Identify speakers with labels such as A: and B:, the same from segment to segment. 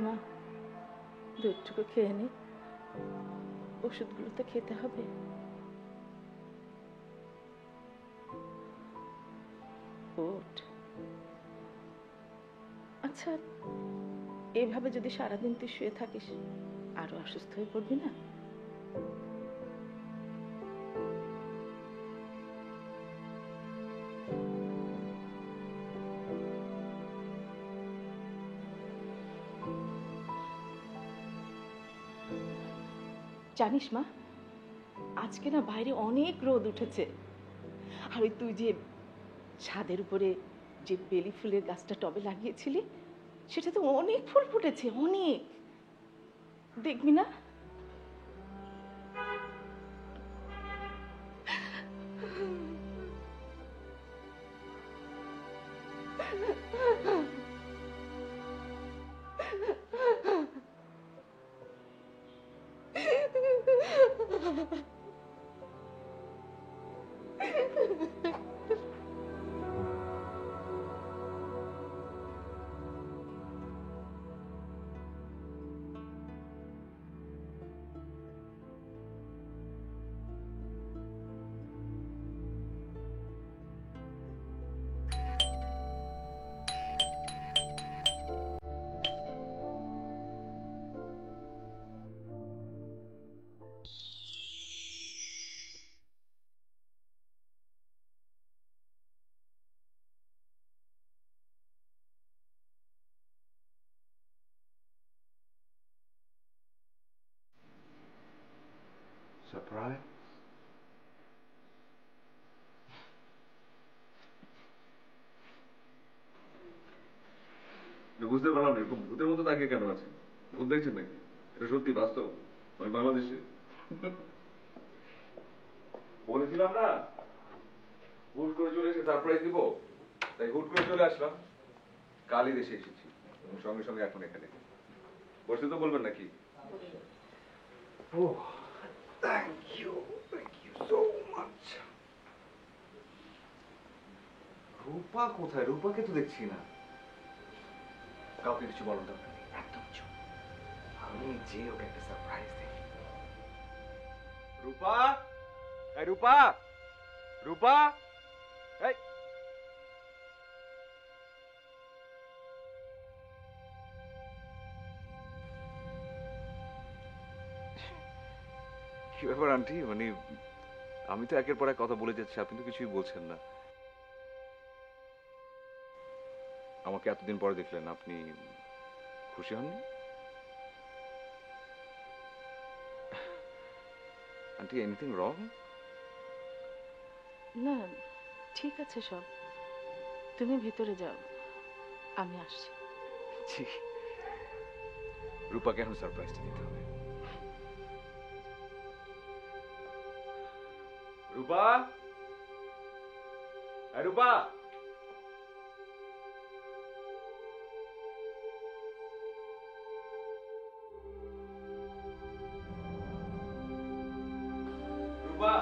A: মা, দুধটুকু খেয়ে নি, ওষুধগুলো তো খেতে হবে। ওঠ। আচ্ছা, এভাবে যদি সারাদিন তুই শুয়ে থাকিস আরো অসুস্থ হয়ে পড়বি না? জানিস মা, আজকে না বাইরে অনেক রোদ উঠেছে। আর ওই তুই যে ছাদের উপরে যে বেলি ফুলের গাছটা টবে লাগিয়েছিলি, সেটা তো অনেক ফুল ফুটেছে, অনেক। দেখবি না?
B: সারপ্রাইজ? বুঝতে পারলাম না, এরকম ভূতের মতো তাকিয়ে কেন আছেন? ভূত দেখছেন নাকি? এটা সত্যি বাস্তব, আমি বাংলাদেশে। বলেছিলাম না হুট করে চলে এসে সারপ্রাইজ দিব, তাই হুট করে চলে আসলাম। কালই দেশে এসেছি এবং সঙ্গে সঙ্গে এখন এখানে। বসতে তো বলবেন নাকি? Oh, thank you so much. রূপা কোথায়? রূপাকে তো দেখছি না। কাউকে কিছু বলার দরকার নেই, একদম চুপ। আমি যে ওকে একটা সারপ্রাইজ দিই। রূপা, এই রূপা, রূপা, এই কি ব্যাপার আন্টি? মানে আমি তো একের পর এক কথা বলে যাচ্ছি, আপনি তো কিছুই বলছেন না। আমাকে এতদিন পরে দেখলেন, আপনি খুশি হননি? Aunty, anything wrong?
A: না, ঠিক আছে সব। তুমি ভেতরে যাও, আমি আসছি।
B: জি, রূপাকে এখন সারপ্রাইজটা দিতে হবে। রূপা, রূপা, রূপা।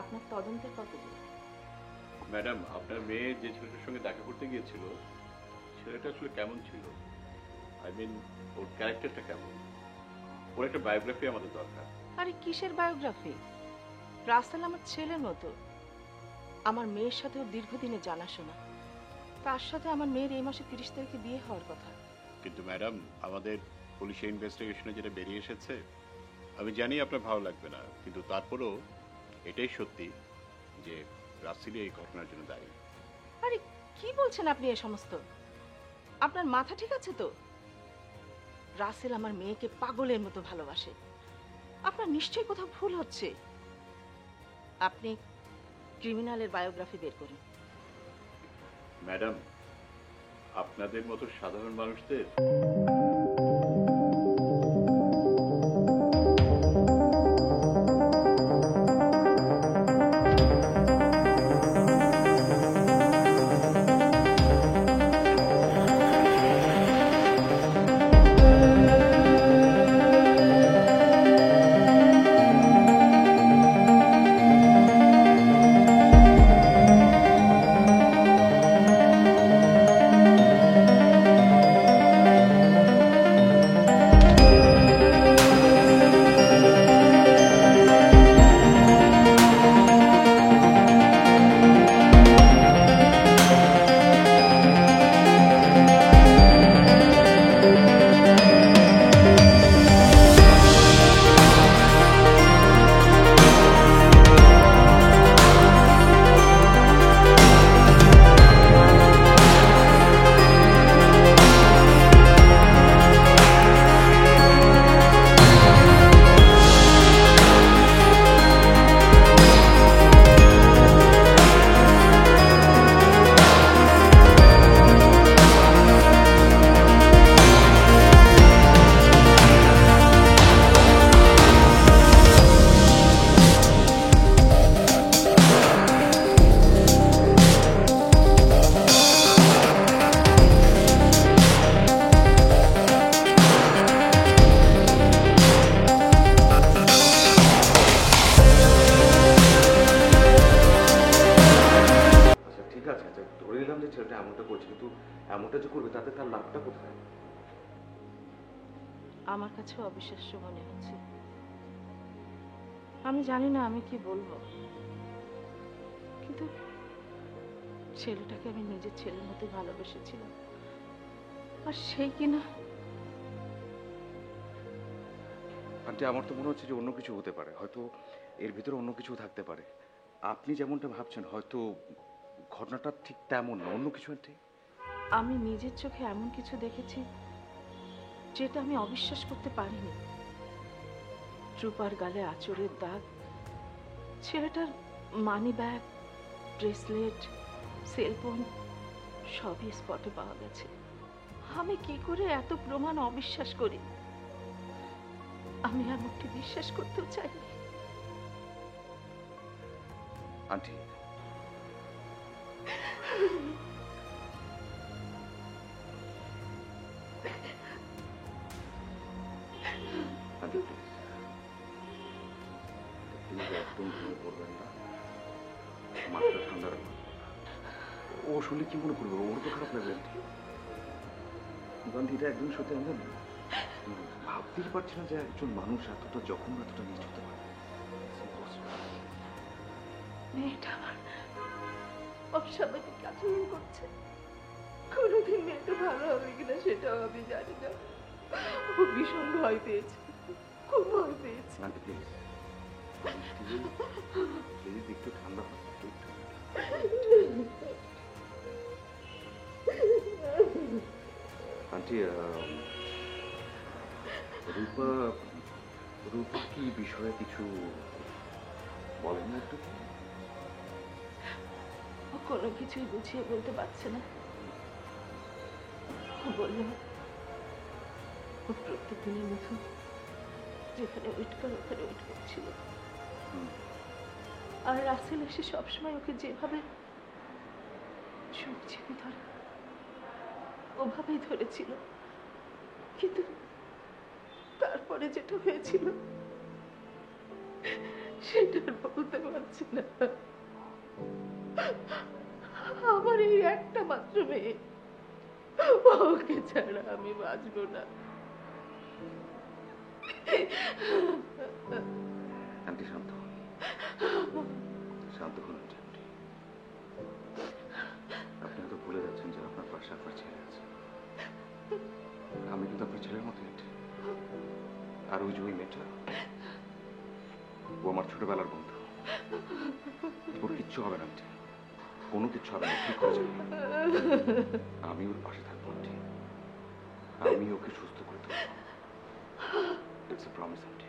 A: আপনার তদন্তের কত দূর?
C: ম্যাডাম, আপনার মেয়ে যে ছেলেটার সঙ্গে দেখা করতে গিয়েছিল, ছেলেটা আসলে কেমন ছিল? আই মিন, ওর ক্যারেক্টারটা কেমন? ওর একটা বায়োগ্রাফি আমাদের দরকার।
A: আরে কিসের বায়োগ্রাফি? রাসেল আমার ছেলের মতো। আমার মেয়ের সাথে ওর দীর্ঘদিনে জানাশোনা। তার সাথে আমার মেয়ের এই মাসে 30 তারিখে বিয়ে হওয়ার কথা।
C: কিন্তু ম্যাডাম, আমাদের পুলিশের ইনভেস্টিগেশনে যেটা বেরিয়ে এসেছে, আমি জানি আপনার ভালো লাগবে না, কিন্তু তারপরেও এটাই সত্যি যে রাসেলই এই ঘটনার জন্য দায়ী।
A: আরে কি বলছেন আপনি এ সমস্ত? আপনার মাথা ঠিক আছে তো? রাসেল আমার মেয়েকে পাগলের মতো ভালোবাসে। আপনার নিশ্চয়ই কোথাও ভুল হচ্ছে। আপনি ক্রিমিনালের বায়োগ্রাফি বের করুন।
C: ম্যাডাম, আপনাদের মতো সাধারণ মানুষদের
B: ঠিক আছে, আচ্ছা ধরে নিলাম যে ছেলেটা এমনটা করছে, কিন্তু এমনটা যে করবে তাতে তার লাভটা কোথায়?
A: আমার কাছেও অবিশ্বাস্য মনে হচ্ছে। আমি জানি না আমি কি বলবো, কিন্তু ছেলেটাকে আমি নিজের ছেলের মতো ভালোবেসেছিলাম, আর সেই কিনা।
B: আন্টি, আমার তো মনে হচ্ছে যে অন্য কিছু হতে পারে, হয়তো এর ভিতরে অন্য কিছু থাকতে পারে। আপনি যেমনটা ভাবছেন হয়তো ঘটনাটা ঠিক তেমন না, অন্য কিছু। আন্টি,
A: আমি নিজের চোখে এমন কিছু দেখেছি যেটা আমি অবিশ্বাস করতে পারিনি। ট্রুপার গালে আঁচড়ের দাগ, ছেলেটার মানি ব্যাগ, ব্রেসলেট, সেলফোন সবই স্পটে পাওয়া গেছে। আমি কি করে এত প্রমাণ অবিশ্বাস করি? আমি এমনটি বিশ্বাস করতেও চাই।
B: আন্টি, আন্টি প্লিজ একদম ভেঙে পড়বেন না, মাথাটা ঠান্ডা রাখুন। ও শুনলে কি মনে করবে? ওর তো খারাপ লাগবে। আন্টি, এটা একদম সত্যি। আমি ভাবতেই পারছি না যে একজন মানুষ এতটা যখন এতটা নিচ হতে পারে।
A: মেয়েটা আমার অস্বাভাবিক আচরণ করছে। কোনোদিন মেয়েটা ভালো হবে কিনা সেটাও আমি জানি না। ও ভীষণ ভয় পেয়েছে, খুব ভয় পেয়েছে।
B: আন্টি প্লিজ, প্লিজ একটু ঠান্ডা হন। আন্টি, রূপা রূপা কি বিষয়ে কিছু বলেন না একটু?
A: ও কোনো কিছুই গুছিয়ে বলতে পারছে না। ও বলল ও প্রত্যেক দিনের মতো যেখানে ওয়েট করে ওখানে ওয়েট করছিল, আর রাসেল এসে সবসময় ওকে যেভাবে চোখ চেপে ধরে ওভাবেই ধরেছিল। কিন্তু তারপরে যেটা হয়েছিল সেটা আর বলতে পারছি না। আমার এই একটা মাত্র মেয়ে, ওকে ছাড়া আমি বাঁচবো না।
B: আন্টি শান্ত হন, শান্ত হন আন্টি। আপনি হয়তো ভুলে যাচ্ছেন যে আপনার পাশে আপনার ছেলে আছে। আমি কিন্তু আপনার ছেলের মতো আন্টি। আর ওই যে ওই মেয়েটা, ও আমার ছোটবেলার বন্ধু। ওর কিচ্ছু হবে না আন্টি, কোনো কিচ্ছু হবে না, ঠিক হয়ে যাবে। আমি ওর পাশে থাকবো আন্টি, আমি ওকে সুস্থ করে দেবো। It's a promise aunty.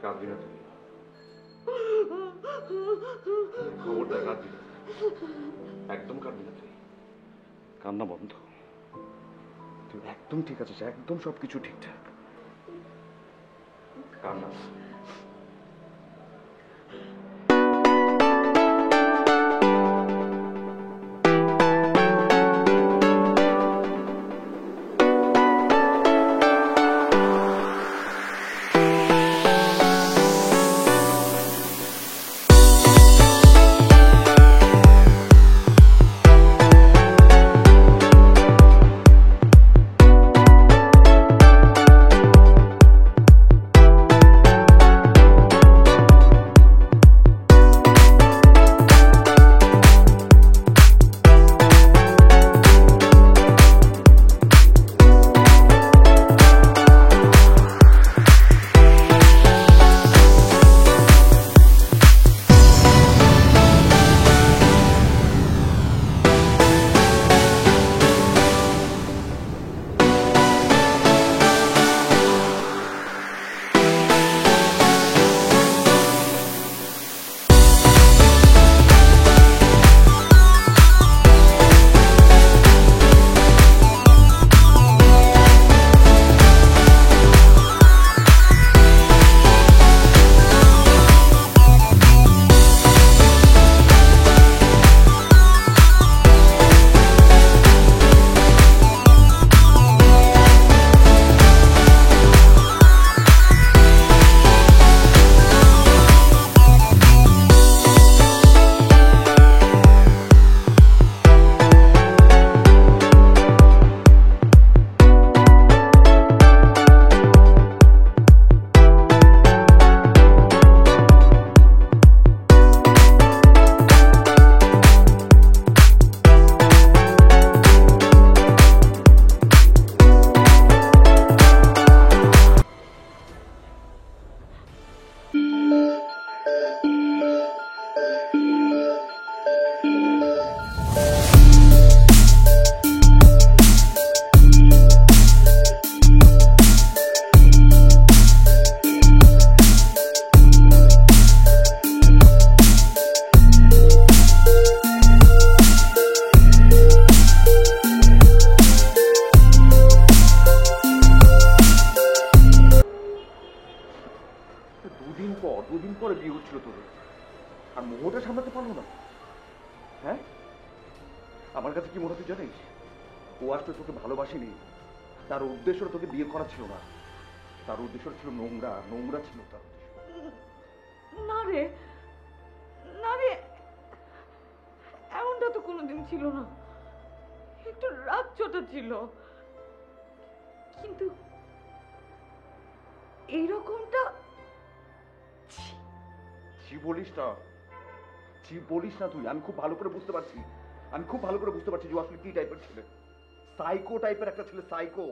B: কাঁদবি না তুই, খবরদার কাঁদবি না, একদম কাঁদবি না তুই। কান্না বন্ধ, তুই একদম ঠিক আছিস, একদম সবকিছু ঠিকঠাক। কান্না সামলাতে পারলো না? হ্যাঁ, আমার কাছে কি মনে হচ্ছে জানিস, ও আসলে তোকে ভালোবাসেনি। তার উদ্দেশ্য তোকে বিয়ে করা ছিল না, তার উদ্দেশ্য ছিল নোংরা, নোংরা ছিল তার উদ্দেশ্য।
A: না রে, না রে, এমনটা তো কোনোদিন ছিল না। একটু রাগ চোটা ছিল, কিন্তু এইরকমটা
B: ছি বলিস না, ছি বলিস না তুই। আমি খুব ভালো করে বুঝতে পারছি, আমি খুব ভালো করে বুঝতে পারছি যে ও আসলে কি টাইপের ছেলে। সাইকো টাইপের একটা ছেলে, সাইকো।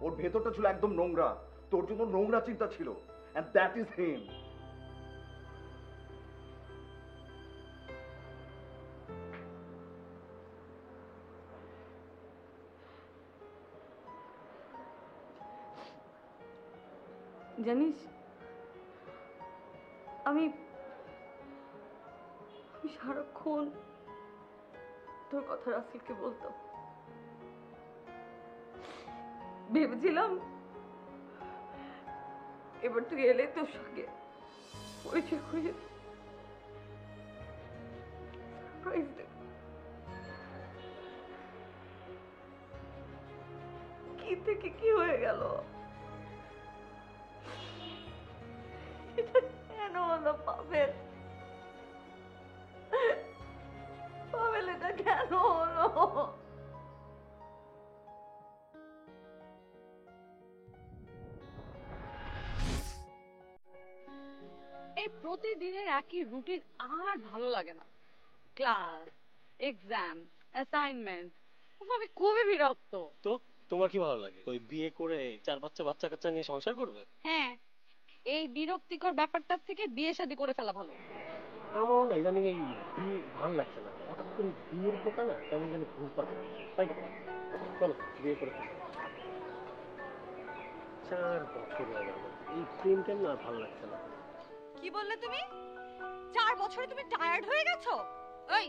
B: ওর ভেতরটা ছিল একদম নোংরা, তোর জন্য নোংরা চিন্তা ছিল, and that is him.
A: জানিস, আমি আমি সারাক্ষণ তোর কথা রাসেলকে বলতাম। ভেবেছিলাম এবার তুই এলে তোর সঙ্গে পরিচয় করিয়ে সারপ্রাইজ দে। কি থেকে কি হয়ে গেল? এটা কেন হলো পাবেল? পাবেল, এটা কেন হলো?
D: এই প্রতিদিনের একই রুটিন আর ভালো লাগে না। ক্লাস, এক্সাম, অ্যাসাইনমেন্ট, আমি খুবই বিরক্ত।
E: তো তোমার কি ভালো লাগে? ওই বিয়ে করে চার বাচ্চা বাচ্চা কাচ্চা নিয়ে সংসার করবে?
D: হ্যাঁ, এই বিরক্তিকর ব্যাপারটার থেকে বিয়ে শাদী করে ফেলা ভালো।
E: আমার না ইদানিং এই বিয়ে ভালো লাগছে না, হঠাৎ করে বিয়ের পোকা না কেমন জানি ঘুম পাচ্ছে। তাই চলো বিয়ে করে ফেলি। 4 বছর হয়ে গেল, এই প্রেম টেম না আর ভালো লাগছে না।
D: কি বললে তুমি? 4 বছরে তুমি টায়ার্ড হয়ে গেছো? এই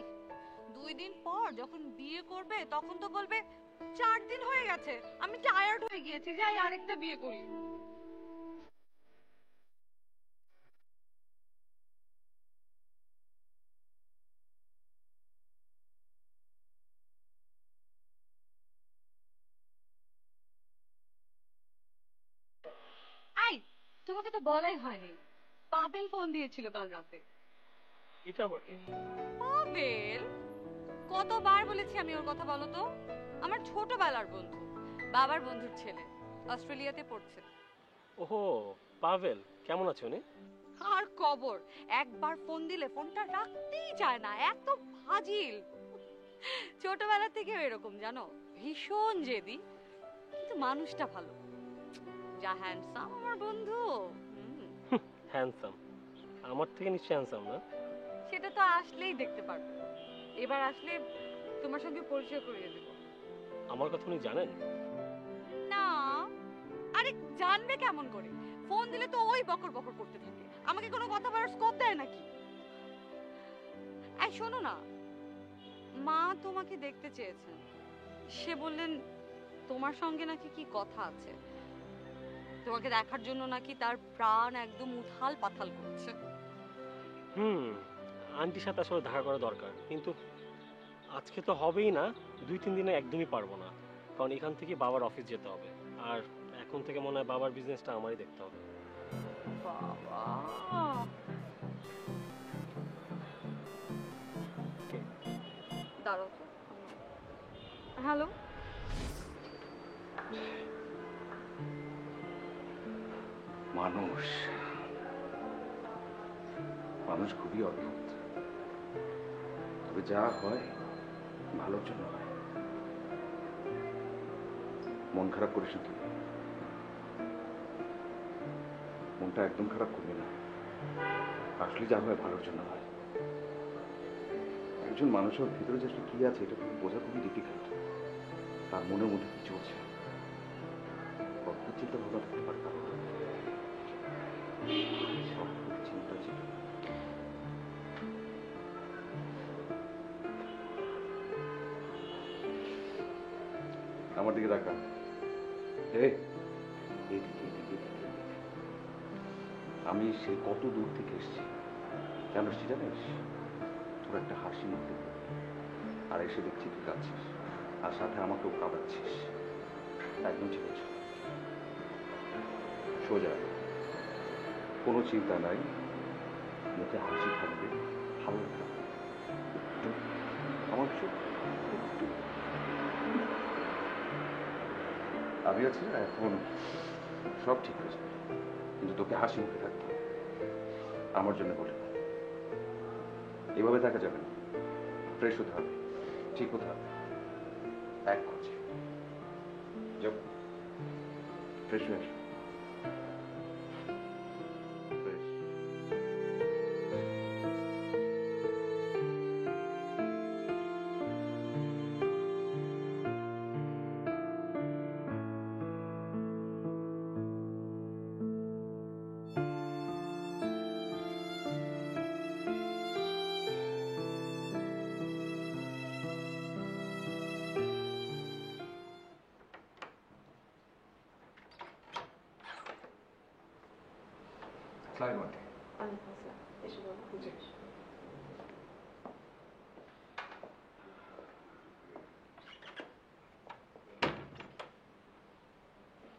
D: 2 দিন পর যখন বিয়ে করবে তখন তো বলবে 4 দিন হয়ে গেছে, আমি টায়ার্ড হয়ে গিয়েছি, যাই আরেকটা বিয়ে করি। এই, তোমাকে তো বলাই হয়নি, পাবেল ফোন দিয়েছিল কাল রাতে।
E: এটা আবার কি?
D: পাবেল? কতবার বলেছি আমি ওর কথা, বলো তো? আমার ছোটবেলার বন্ধু, বাবার বন্ধুর ছেলে, অস্ট্রেলিয়াতে পড়ছে।
E: ওহো, পাভেল কেমন আছো উনি?
D: আর কবর, একবার ফোন দিলে ফোনটা রাখতেই চায় না, এত ফাজিল। ছোটবেলা থেকে এরকম জানো, ভীষণ জেদি, কিন্তু মানুষটা ভালো। যা হ্যান্ডসাম আমার বন্ধু।
E: হ্যান্ডসাম? আমার থেকে নিশ্চয় হ্যান্ডসাম না?
D: সেটা তো আসলেই দেখতে পারবে, এবার আসলে তোমার সঙ্গে পরিচয় করিয়ে দেব।
E: আমার কথা উনি জানেন?
D: না, আরে জানবে কেমন করে? ফোন দিলে তো ওই বকর বকর করতে থাকে, আমাকে কোনো কথা বলার স্কোপ দেয় নাকি? এই শোনো না, মা তোমাকে দেখতে চেয়েছেন, সে বললেন তোমার সঙ্গে নাকি কি কথা আছে, তোমাকে দেখার জন্য নাকি তার প্রাণ একদম উথাল পাথাল করছে।
E: আন্টির সাথে আসলে দেখা করা দরকার, কিন্তু আজকে তো হবেই না, 2-3 দিনে একদমই পারবো না, কারণ এখান থেকে বাবার অফিস যেতে হবে, আর এখন থেকে মনে হয় বাবার বিজনেসটা আমারই দেখতে হবে।
D: বাবা, দাঁড়াও তো। হ্যালো,
B: মানুষ, মানুষ খুবই অদ্ভুত, তবে যা হয় ভালোর জন্য হয়। মন খারাপ করিস না তুই, মনটা একদম খারাপ করবি না, আসলে যা হয় ভালোর জন্য হয়। একজন মানুষের ভিতরে যে আসলে কি আছে এটা বোঝা খুবই ডিফিকাল্ট। তার মনের মধ্যে কি চলছে, কত চিন্তা ভাবনা থাকতে পারে তার মধ্যে। সব চিন্তা ছিল। আমার দিকে দেখা, আমি সে কত দূর থেকে এসেছি, কেন এসেছি জানিস? তোর একটা হাসি মুখে আর এসে দেখছি তুই কাঁদছিস আর সাথে আমাকেও কাঁদাচ্ছিস। একদম ঠিক আছে, সোজা, কোনো চিন্তা নাই, মুখে হাসি থাকবে, ভালো থাকবে। আমার চোখ আমি আছি না, এখন সব ঠিক হয়ে যাবে, কিন্তু তোকে হাসি মুখে থাকতে হবে। আমার জন্য বলে না, এভাবে থাকা যাবে না, ফ্রেশ হতে হবে, ঠিক হতে হবে। এক করছে যাও, ফ্রেশ হয়ে আসো। ফ্রেশ। আসসালামু আলাইকুম আন্টি।
A: এসো বাবা, বুঝে এসো।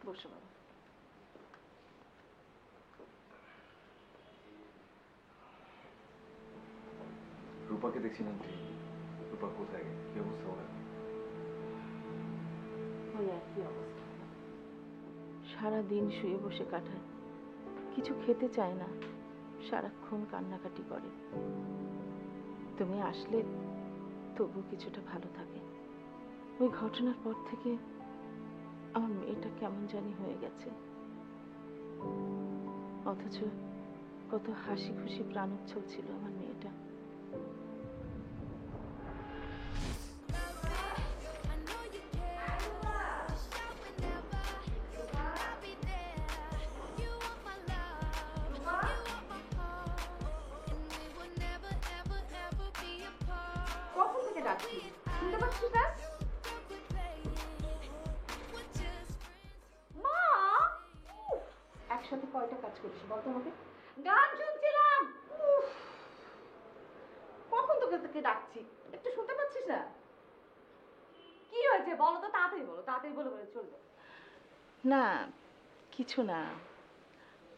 A: বসো বাবা।
B: রূপাকে দেখছি না আন্টি। রূপা কোথায় গেল? কি অবস্থা ওর?
A: ওই একই অবস্থা, সারাদিন শুয়ে বসে কাটায়, কিছু খেতে চায় না, সারাক্ষণ কান্নাকাটি করে। তুমি আসলে তবু কিছুটা ভালো থাকে। ওই ঘটনার পর থেকে আমার মেয়েটা কেমন জানি হয়ে গেছে, অথচ কত হাসি খুশি প্রাণোচ্ছল ছিল আমার মেয়েটা। কখন থেকে ডাকছি, শুনতে পাচ্ছিস না? মা, উফ, একসাথে কয়টা কাজ করিস বলতো আমাকে? গান শুনছিলাম। উফ, কখন তোকে ডাকছি, একটু শুনতে পাচ্ছিস না?
D: কি হয়েছে বলো তো, তাড়াতাড়ি বলো, তাড়াতাড়ি বলে বলে চলবে।
A: না, কিছু না,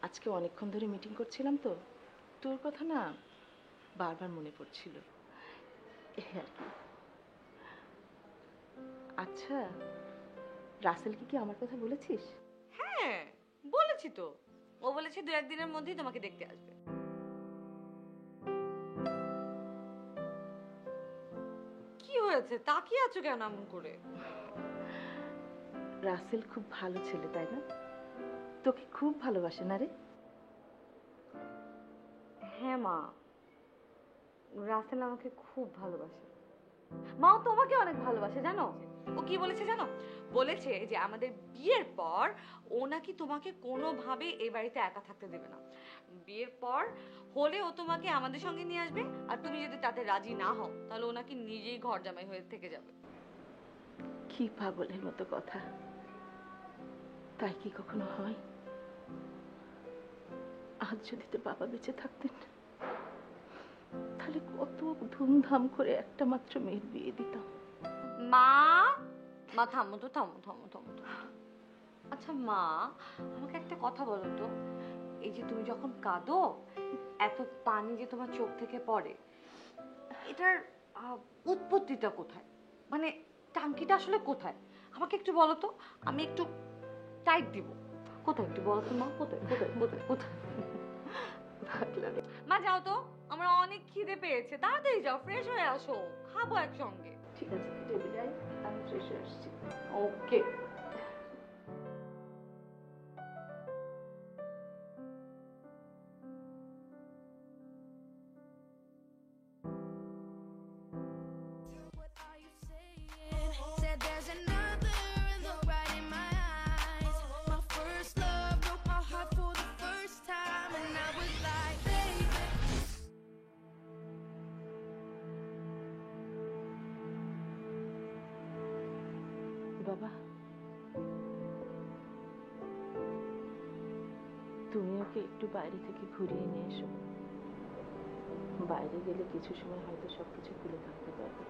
A: আজকে অনেকক্ষণ ধরে মিটিং করছিলাম তো, তোর কথা না বারবার মনে পড়ছিল, এই আর কি। আচ্ছা, রাসেলকে কি আমার কথা বলেছিস?
D: হ্যাঁ বলেছি তো, ও বলেছে 2-1 দিনের মধ্যেই তোমাকে দেখতে আসবে। কি হয়েছে, তাকিয়ে আছো কেন এমন করে?
A: রাসেল খুব ভালো ছেলে, তাই না? তোকে খুব ভালোবাসে না রে?
D: হ্যাঁ মা, রাসেল আমাকে খুব ভালোবাসে। মাও তোমাকে অনেক ভালোবাসে জানো। ও কি বলেছে জানো? বলেছে যে আমাদের বিয়ের পর ও নাকি তোমাকে কোনোভাবে এই বাড়িতে একা থাকতে দেবে না। বিয়ের পর হলে ও তোমাকে আমাদের সঙ্গে নিয়ে আসবে, আর তুমি যদি তাতে রাজি না হও তাহলে ও নাকি নিজেই ঘর জামাই হয়ে থেকে যাবে।
A: কি পাগলের মতো কথা, তাই কি কখনো হয়? আজ যদি তোর বাবা বেঁচে থাকতেন, তাহলে কত ধুমধাম করে একটা মাত্র মেয়ের বিয়ে দিতাম।
D: মা, মা থামো তো, থামো থামো থামো থামো। আচ্ছা মা, আমাকে একটা কথা বলো তো, এই যে তুমি যখন কাঁদো, এত পানি যে তোমার চোখ থেকে পড়ে, এটার উৎপত্তিটা কোথায়? মানে টাঙ্কিটা আসলে কোথায়? আমাকে একটু বলো তো, আমি একটু টাইট দিব। কোথায় একটু বলো তো মা, কোথায় কোথায় কোথায় কোথায়? মা যাও তো, আমার অনেক খিদে পেয়েছে, তাড়াতাড়ি যাও, ফ্রেশ হয়ে আসো, খাবো একসঙ্গে।
A: ঠিক আছে, টেবিলে আয়, আমি ফ্রেশ হয়ে আসছি।
D: ওকে।
F: Said there's another look right in my eyes. My first love broke my heart for the first time, and I was like, baby.
A: বাবা, তুমি ওকে একটু বাইরে থেকে ঘুরিয়ে নিয়ে এসো। বাইরে গেলে কিছু সময় হয়তো সবকিছু ভুলে থাকতে পারবে।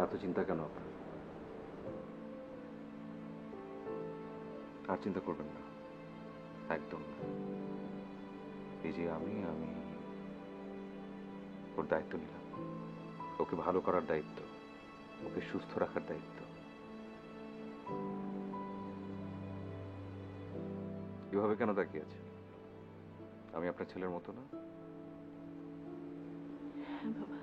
B: এত চিন্তা কেন আপনার? আর চিন্তা করবেন না, একদম না। এই যে আমি ওর দায়িত্ব নিলাম, ওকে ভালো করার দায়িত্ব, ওকে সুস্থ রাখার দায়িত্ব। এভাবে কেন তাকিয়ে আছে? আমি আপনার ছেলের মতো না?
A: হ্যাঁ বাবা,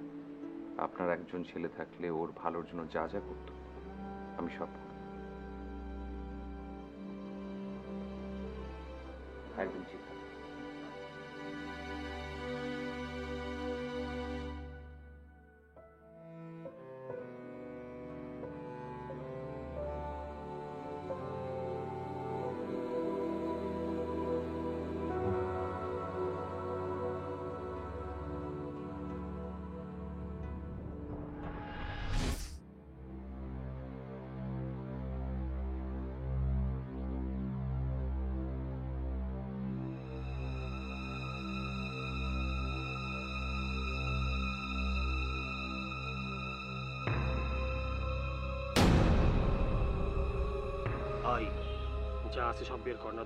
B: আপনার একজন ছেলে থাকলে ওর ভালোর জন্য যা যা করতো আমি সব করব। একদম ঠিক আছে।
E: ভাই যা আছে সব বের কর না।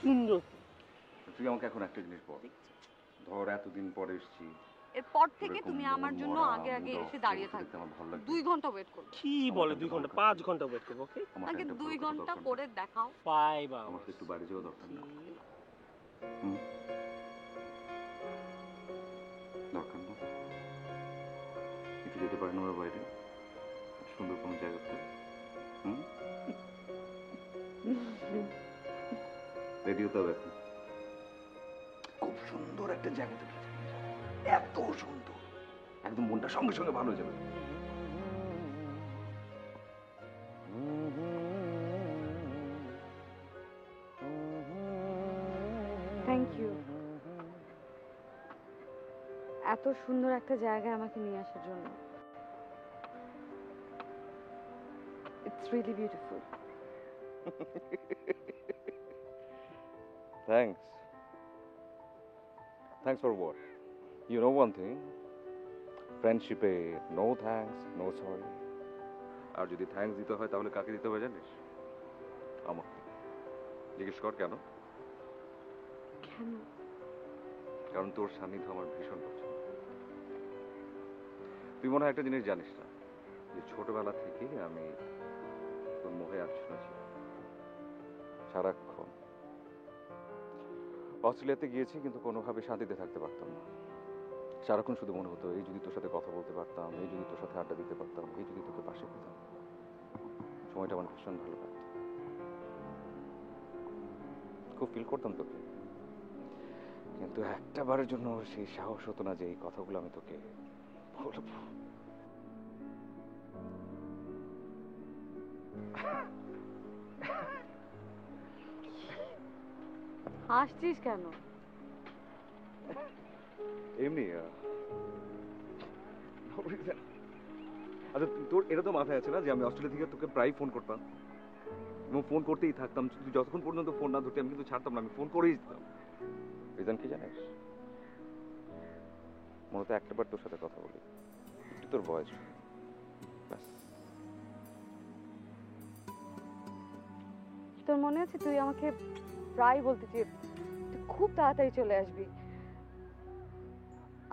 A: সুন্দর।
B: তুই আমাকে এখন একটা জিনিস বল, ধর এতদিন পরে এসেছি,
D: এরপর থেকে
B: এরকম
D: তুমি
B: মন
D: আমার জন্য
B: মরা,
D: আগে আগে
B: মুড
D: এসে
B: অফ
D: দাঁড়িয়ে
B: বসে
D: থাকবে।
B: থাকতে আমার ভালো লাগবে
D: 2 ঘন্টা ওয়েট করবো।
E: কি বলে 2 ঘন্টা? 5 ঘন্টা ওয়েট করবো। ওকে
B: আমার
D: আগে
B: টাইমটা
D: 2
B: ভালো কাটার
D: ঘন্টা
B: দরকার
D: করে
B: নেই।
D: দেখাও।
E: 5
B: আমার
E: hours
B: তো একটু বাইরে যাওয়া দরকার না?
E: কি?
B: হুম? দরকার না? একটু যেতে পারেন ওরা বাইরে? সুন্দর কোনো জায়গাতে? হুম, রেডিও তো এখন খুব সুন্দর একটা জায়গাতে উঠেছে, এত সুন্দর, একদম মনটা সঙ্গে সঙ্গে ভালো হয়ে যাবে।
D: থ্যাংক ইউ এত সুন্দর একটা জায়গায় আমাকে নিয়ে আসার জন্য। It's really beautiful.
B: Thanks. Thanks for what? You know one thing? Friendship A no thanks, no sorry. আর যদি থ্যাঙ্কস দিতে হয় তাহলে কাকে দিতে হবে জানিস? আমাকে। জিজ্ঞেস কর কেন?
D: কেন?
B: কারণ তোর সান্নিধ্য আমার ভীষণ পছন্দ। তুই মনে হয় একটা জিনিস জানিস না, যে ছোটবেলা থেকে আমি তোর মোহে আচ্ছন্ন ছিলাম সারাক্ষণ। অস্ট্রেলিয়াতে গিয়েছি কিন্তু কোনোভাবে শান্তিতে থাকতে পারতাম না। সারাক্ষণ শুধু মনে হতো এই যদি তোর সাথে কথা বলতে পারতাম, এই যদি তোর সাথে আড্ডা দিতে পারতাম, এই যদি তোকে পাশে পেতাম। সময়টা আমার ভীষণ ভালো লাগতো, খুব ফিল করতাম তোকে। কিন্তু একটা বারের জন্য সেই সাহস হতো না যে এই কথাগুলো আমি তোকে বলবো।
D: হাসছিস কেন?
B: এমনি আচ্ছা, তোর এটা তো মাথায় আছে না যে আমি অস্ট্রেলিয়া থেকে তোকে প্রায় ফোন করতাম এবং ফোন করতেই থাকতাম, তুই যতক্ষণ পর্যন্ত ফোন না ধরতে আমি কিন্তু ছাড়তাম না, আমি ফোন করেই দিতাম। রিজন কি জানিস? মূলত একটাবার তোর সাথে কথা বলি, একটু তোর ভয়েস।
D: তোর মনে আছে তুই আমাকে প্রায় বলতে যে তুই খুব তাড়াতাড়ি চলে আসবি।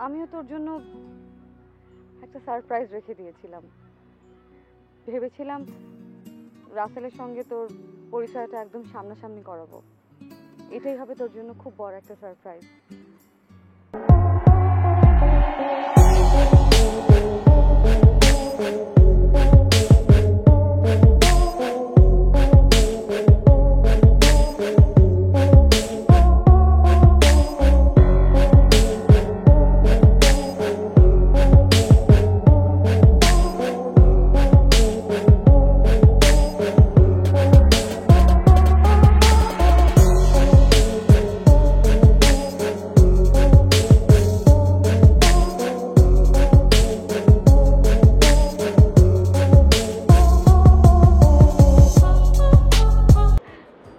D: আমিও তোর জন্য একটা সারপ্রাইজ রেখে দিয়েছিলাম। ভেবেছিলাম রাসেলের সঙ্গে তোর পরিচয়টা একদম সামনাসামনি করাবো। এটাই হবে তোর জন্য খুব বড় একটা সারপ্রাইজ।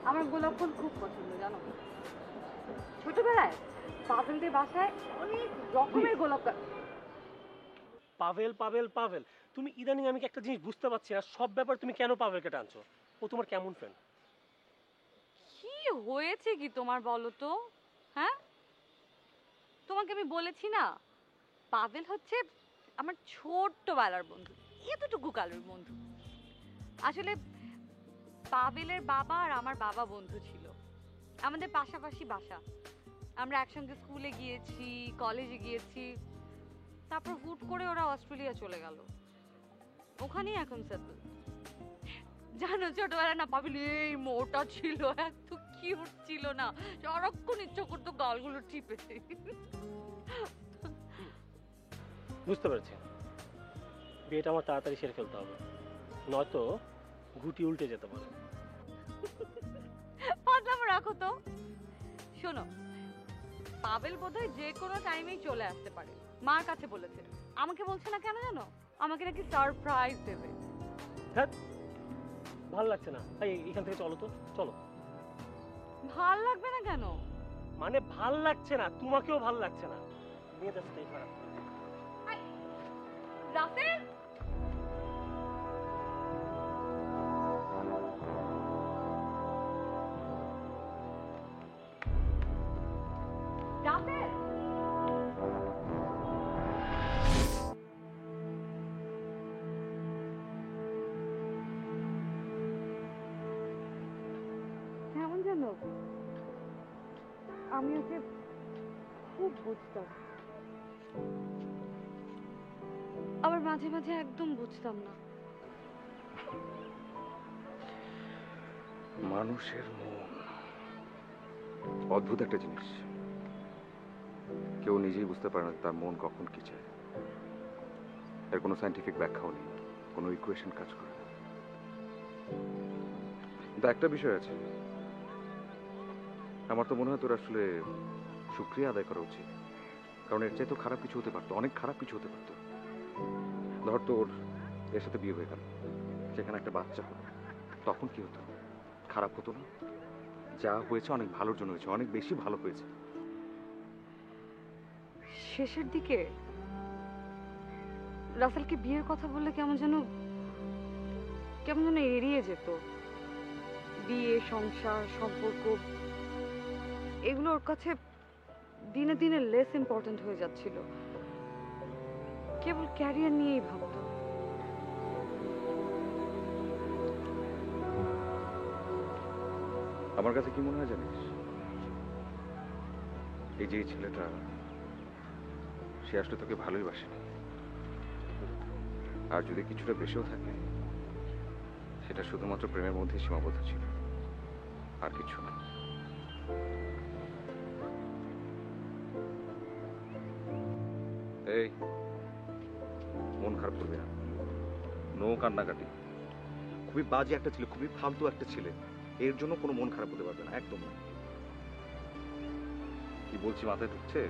D: আমার গোলাপ ফুল খুব পছন্দ জানো। ছোটবেলায় পাভেলদের বাসায় অনেক রকমের গোলাপ
E: পাভেল পাভেল পাভেল, তুমি ইদানিং আমি একটা জিনিস বুঝতে পারছি না, সব ব্যাপার তুমি কেন পাভেলকে টানছো? ও তোমার কেমন ফ্রেন্ড?
D: কি হয়েছে কি তোমার বলো তো? হ্যাঁ, তোমাকে আমি বলেছি না পাভেল হচ্ছে আমার ছোট্টবেলার বন্ধু, এতটুকু কালের বন্ধু। আসলে পাভেলের বাবা আর আমার বাবা বন্ধু ছিল, আমাদের পাশাপাশি বাসা, আমরা একসঙ্গে স্কুলে গিয়েছি, কলেজে গিয়েছি, তারপর হুট করে ওরা অস্ট্রেলিয়া চলে গেল, ওখানেই এখন সেটেল। জানো ছোটবেলা না পাভেল এই মোটা ছিল, এত কিউট ছিল না, সারাক্ষণ ইচ্ছা করতো গালগুলো টিপে।
E: বুঝতে পেরেছি, বিয়েটা আমার তাড়াতাড়ি সেরে ফেলতে হবে, নয়তো ঘুটি উল্টে যেতে পারে।
D: পাতলামো রাখো তো। শোনো, পাভেল বোধহয় যে কোনো টাইমেই চলে আসতে পারে, মার কাছে বলেছে। আমাকে বলছে না কেন জানো? আমাকে নাকি সারপ্রাইজ দেবে।
E: হ্যাঁ, ভাল লাগছে না, এই এখান থেকে চলো তো, চলো।
D: ভাল লাগবে না কেন?
E: মানে ভাল লাগছে না, তোমাকেও ভাল লাগছে না, মেয়েদের খারাপ।
D: রাসেল, রাসেল, কেমন জানো আমি ওকে খুব বুঝতাম, আবার মাঝে মাঝে একদম বুঝতাম না।
B: মানুষের মন অদ্ভুত একটা জিনিস। কেউ নিজেই বুঝতে পারে না তার মন কখন কি চায়। এর কোনো সায়েন্টিফিক ব্যাখ্যাও নেই, কোনো ইকুয়েশন কাজ করে না। কিন্তু একটা বিষয় আছে, আমার তো মনে হয় তোর আসলে শুকরিয়া আদায় করা উচিত। কারণ এর চাইতে খারাপ কিছু হতে পারতো, অনেক খারাপ কিছু হতে পারতো। ধর তোর এর সাথে বিয়ে হয়ে গেল, সেখানে একটা বাচ্চা হলো, তখন কি হতো? খারাপ হতো না? যা হয়েছে অনেক ভালোর জন্য হয়েছে, অনেক বেশি ভালো হয়েছে।
D: শেষের দিকে রাসেলকে বিয়ের কথা বললে কেমন যেন এড়িয়ে যেত। বিয়ে, সংসার, সম্পর্ক এগুলো ওর কাছে দিনে দিনে লেস ইম্পর্ট্যান্ট হয়ে যাচ্ছিল। কেবল ক্যারিয়ার নিয়েই ভাবতো।
B: আমার কাছে কি মনে হয় জানিস, এই যে এই ছেলেটা, সে আসলে তোকে ভালোই বাসেনি। আর যদি কিছুটা বেশিও থাকে, সেটা শুধুমাত্র প্রেমের মধ্যে সীমাবদ্ধ ছিল, আর কিছু না। এই মন খারাপ করবে না, নো কান্নাকাটি। খুবই বাজে একটা ছেলে, খুবই ফালতু একটা ছেলে, এর জন্য কোনো মন খারাপ হতে পারবে না, একদম না। কি বলছি মাথায় ঢুকছে?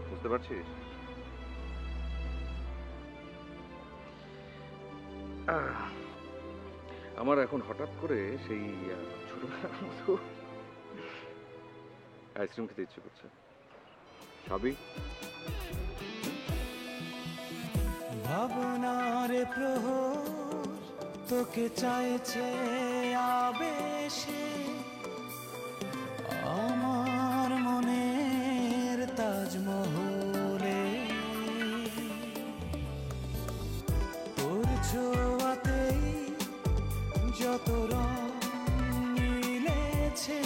B: বুঝতে পারছিস? আমার এখন হঠাৎ করে সেই ছোটবেলার মতো আইসক্রিম খেতে ইচ্ছে করছে। খাবি?
G: ভাবনার প্রহর তোকে চাইছে আবেশে, আমার মনের তাজমহলে তোর ছোঁয়াতেই যত রং মিলেছে,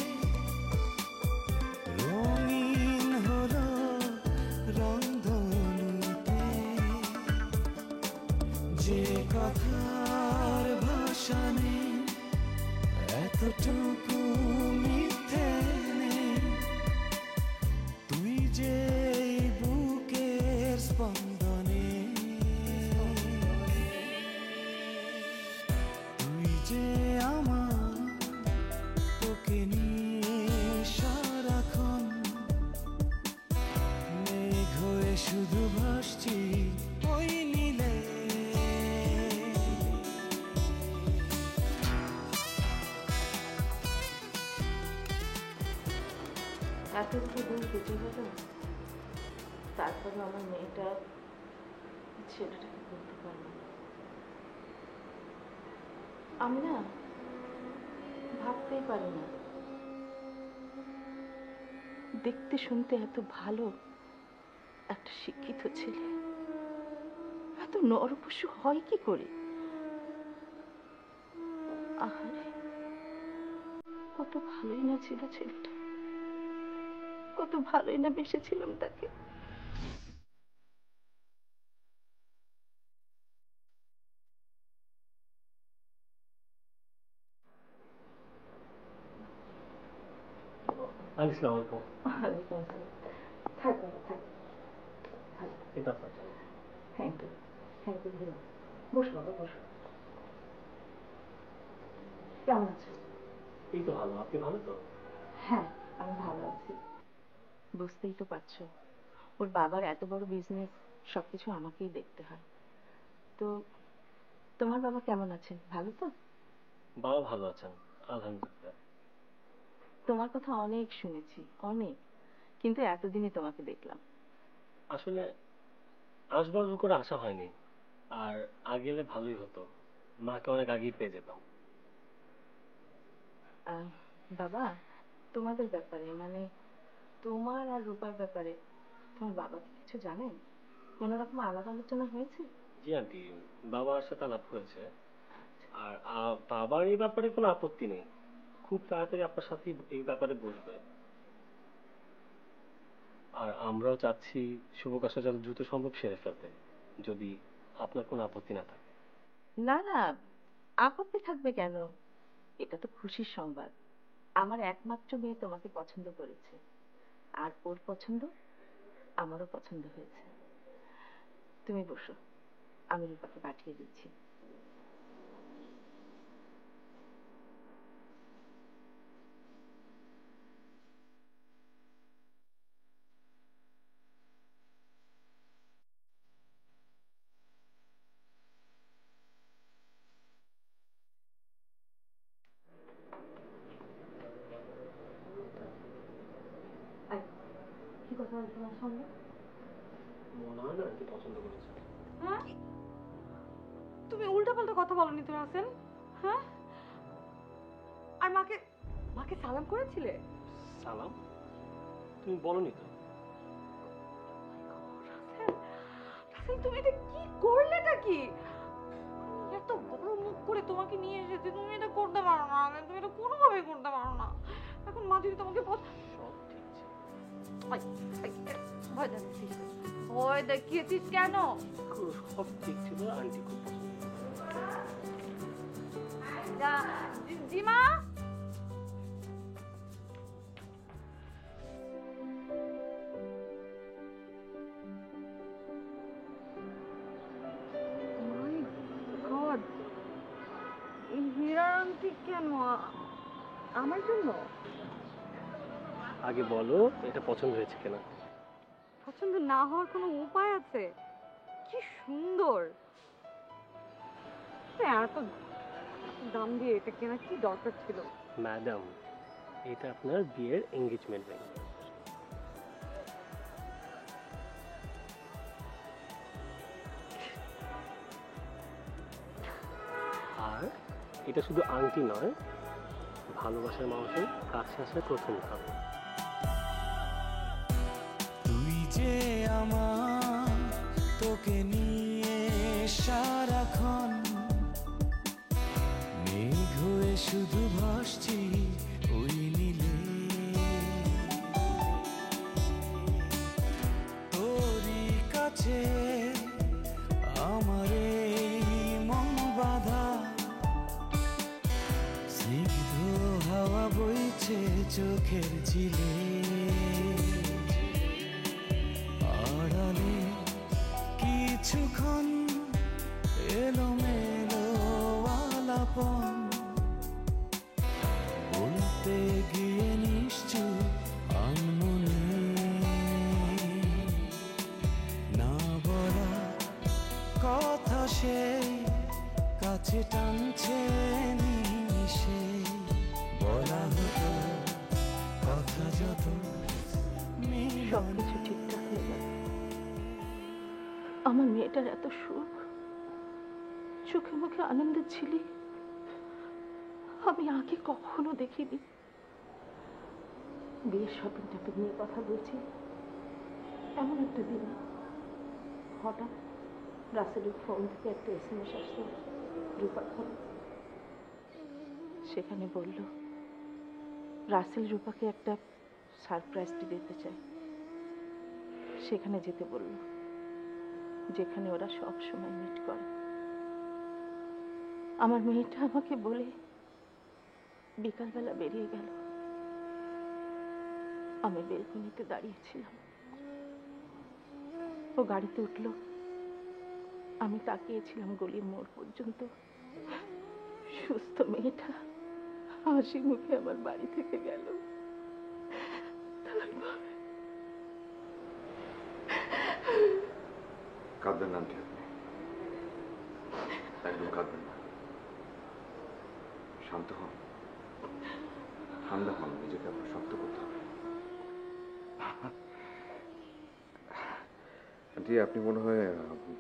G: রঙিন হলো রংধনুতে, যে কথার ভাষা নেই, এতটুকু মিথ্যে নেই, তুই যে এই বুকের স্পন্দনে, তুই যে আমার, তোকে নিয়ে সারাক্ষণ মেঘ হয়ে শুধু ভাসছি ওই নীলে।
A: এতগুলো দিন কেটে গেল, তারপরে আমার মেয়েটা ছেলেটাকে বলতে পারলো না। আমি না ভাবতেই পারি না, দেখতে শুনতে এত ভালো একটা শিক্ষিত ছেলে এত নরপশু হয় কি করে? আহারে, কত ভালোই না ছিল ছেলেটা, কত ভালোই না বেসেছিলাম তাকে।
E: আসসালামু আলাইকুম।
A: থাক বাবা, থাক।
E: এটা আপনার।
A: Thank you, thank you very much. বসো বাবা, বসো। কেমন আছো?
E: এই তো ভালো, আপনি ভালো তো?
A: হ্যাঁ, আমি ভালো আছি। বুঝতেই তো পারছো, ওর বাবার এত বড় বিজনেস, সবকিছু আমাকেই দেখতে হয়। তো তোমার বাবা কেমন আছেন? ভালো তো?
E: বাবা ভালো আছেন, আলহামদুলিল্লাহ।
A: তোমার কথা অনেক শুনেছি, অনেক, কিন্তু এতদিনে তোমাকে দেখলাম।
E: আসলে আসবার করে আসা হয়নি, আর আগে এলে ভালোই হতো, মাকে অনেক আগেই পেয়ে যেতাম।
A: বাবা, তোমাদের ব্যাপারে, মানে তোমার আর রূপার ব্যাপারে তোমার বাবা কি কিছু জানেন? কোনো রকম আলাপ আলোচনা হয়েছে?
E: জি আন্টি, বাবার সাথে আলাপ হয়েছে, আর বাবার এই ব্যাপারে কোনো আপত্তি নেই, খুব তাড়াতাড়ি আপনার সাথে এই ব্যাপারে বসবে। আর আমরাও চাচ্ছি শুভ কাজটা যত দ্রুত সম্ভব সেরে ফেলতে, যদি আপনার কোনো আপত্তি না থাকে।
A: না না, আপত্তি থাকবে কেন? এটা তো খুশির সংবাদ। আমার একমাত্র মেয়ে তোমাকে পছন্দ করেছে, আর ওর পছন্দ আমারও পছন্দ হয়েছে। তুমি বসো, আমি রূপাকে পাঠিয়ে দিচ্ছি। কি কথা বলছো তোমার সঙ্গে?
E: মনে হয় না আন্টি পছন্দ করেছে।
D: হ্যাঁ, তুমি উল্টাপাল্টা কথা বলনি তো রাসেল? হ্যাঁ, আর মাকে মাকে সালাম করেছিলে?
E: সালাম? তুমি বলনি তো।
D: রাসেল, রাসেল তুমি এটা কি করলেটা কি? এত বড় মুখ করে তোমাকে নিয়ে এসেছি, তুমি এটা করতে পারো না। তুমি এটা কোনোভাবে করতে পারো না। এখন মা যদি তোমাকে
E: সব ঠিক ছিল।
D: ভয় দেখিয়েছিস, ভয় দেখিয়েছিস কেন?
E: সব ঠিক ছিল, আন্টি খুব পছন্দ করেছে।
D: জিমা, মাই গড, এই হীরার আংটি কেন আমার জন্য?
E: আগে বলো এটা পছন্দ হয়েছে কিনা।
D: পছন্দ না হওয়ার কোনো উপায় আছে? কি সুন্দর! এত দাম দিয়ে এটা কেনা কি দরকার ছিল?
E: ম্যাডাম, এটা আপনার বিয়ের এঙ্গেজমেন্ট রিং। আর এটা শুধু আংটি নয়, ভালোবাসার মানুষের কাছে আসার প্রথম ধাপ।
G: তুই যে আমার, তোকে নিয়ে সারাক্ষণ মেঘ হয়ে শুধু ভাসছি ওই নীলে। তোরই কাছে আমার এই মন বাঁধা, স্নিগ্ধ হাওয়া বইছে চোখের ঝিলে। আড়ালে কিছুক্ষণ এলোমেলো আলাপন, বলতে গিয়ে নিশ্চুপ আনমনে না বলা কথা সেই কাছে টানছে নিমিশে। বলা হতো কথা যত
A: সবকিছু ঠিকঠাক হয়ে যাবে। আমার মেয়েটার এত সুখ, চোখে মুখে আনন্দের ঝিলিক আমি আগে কখনো দেখিনি। বিয়ের শপিং টপিং নিয়ে কথা বলছি, এমন একটা দিন হঠাৎ রাসেলের ফোন থেকে একটা SMS আসলো রূপার ফোনে। সেখানে বলল রাসেল রূপাকে একটা সারপ্রাইজ দিতে চায়, সেখানে যেতে বলল যেখানে ওরা সব সময় মিট করে। আমার মেয়েটা আমাকে বলে বিকালবেলা বেরিয়ে গেল। আমি বেলকনিতে দাঁড়িয়েছিলাম, ও গাড়িতে উঠল, আমি তাকিয়েছিলাম গলির মোড় পর্যন্ত। সুস্থ মেয়েটা হাসি মুখে আমার বাড়ি থেকে গেল।
B: কাঁদবেন না আন্টি, আপনি একদম কাঁদবেন না। শান্ত হন, ঠান্ডা হন, নিজেকে আপনার শক্ত করতে হবে। আন্টি আপনি মনে হয়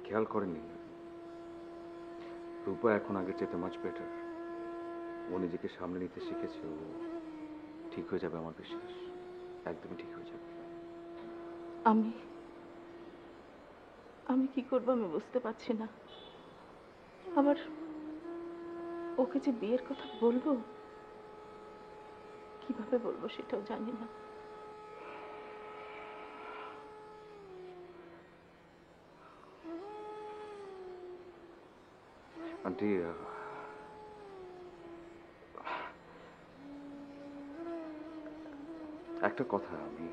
B: খেয়াল করেননি, রূপা এখন আগের চাইতে মাচ বেটার। ও নিজেকে সামনে নিতে শিখেছে, ও ঠিক হয়ে যাবে, আমার বিশ্বাস একদমই ঠিক হয়ে যাবে।
A: আমি আমি কি করবো আমি বুঝতে পারছি না। আবার ওকে যে বিয়ের কথা বলবো, কিভাবে বলবো সেটাও জানি না।
B: আন্টি একটা কথা আমি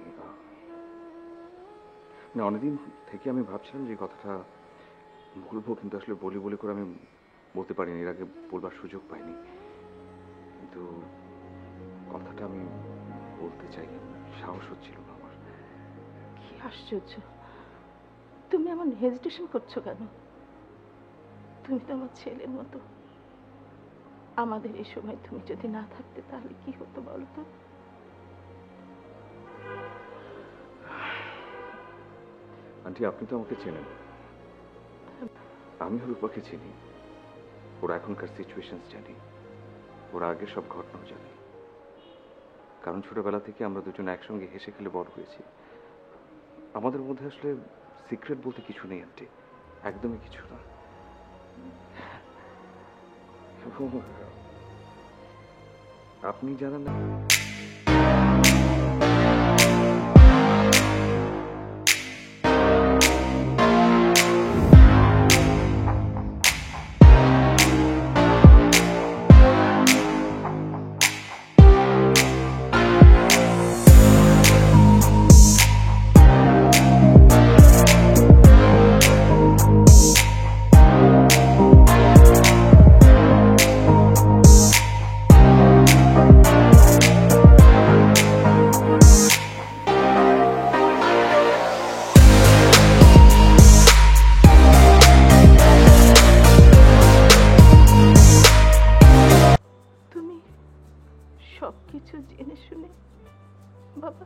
B: না, অনেকদিন থেকে আমি ভাবছিলাম যে এই কথাটা বলবো, কিন্তু আসলে বলি বলি করে আমি বলতে পারিনি, এর আগে বলবার সুযোগ পাইনি। কিন্তু কথাটা আমি বলতে চাই, সাহস হচ্ছিল না আমার।
A: কি আশ্চর্য, তুমি এমন হেজিটেশন করছো কেন? তুমি তো আমার ছেলের মতো। আমাদের এই সময় তুমি যদি না থাকতে তাহলে কি হতো বলো তো?
B: আন্টি, আপনি তো আমাকে চেনেন, আমি রূপাকে চিনি। ওরা এখনকার সিচুয়েশন জানি, ওরা আগের সব ঘটনাও জানি। কারণ ছোটবেলা থেকে আমরা দুজন একসঙ্গে হেসে খেলে বড় হয়েছি। আমাদের মধ্যে আসলে সিক্রেট বলতে কিছু নেই আন্টি, একদমই কিছু না। এবং আপনি জানেন না,
A: তুমি সবকিছু জেনে শুনে বাবা।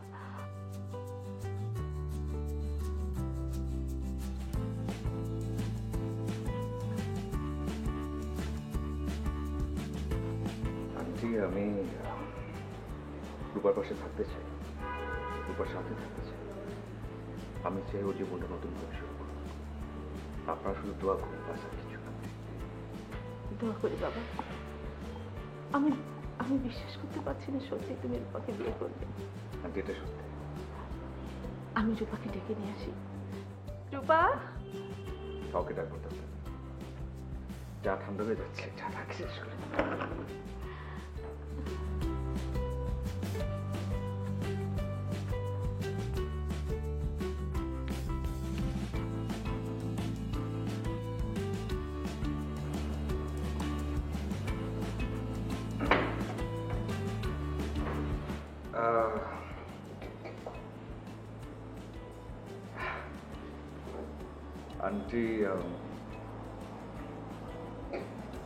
B: আন্টি, আমি রূপার পাশে থাকতে চাই, রূপার সাথে থাকতে চাই। আমি চাই ওর জীবনটা নতুনভাবে শুরু করুন। আপনার শুধু দোয়া করুন, বাস আর কিছু না।
A: দোয়া করি বাবা। আমি আমি বিশ্বাস করতে পারছি না সত্যি তুমি রূপাকে বিয়ে করবে।
B: আন্টি, এটা সত্যি।
A: আমি রূপাকে ডেকে নিয়ে আসি। রূপা,
B: কাউকে ডাক করতে হবে না। চা ঠান্ডা হয়ে যাচ্ছে, চা রাখি শেষ করে। আন্টি,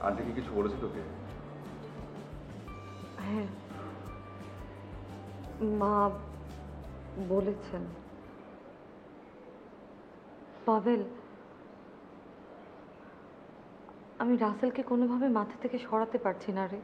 B: আন্টি কি কিছু বলেছে তোকে?
H: হ্যাঁ, মা বলেছেন। পাভেল, আমি রাসেলকে কোনোভাবে মাথা থেকে সরাতে পারছি না রে।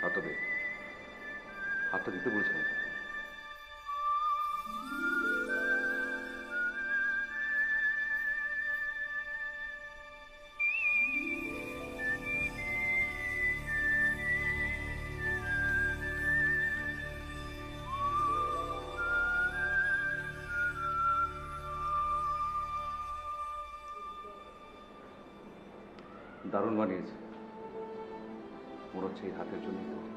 B: হাতটা দে, হাতটা দিতে বলছিলাম। দারুণ বানিয়েছে, মনে হচ্ছে এই হাতের জন্যই তৈরি।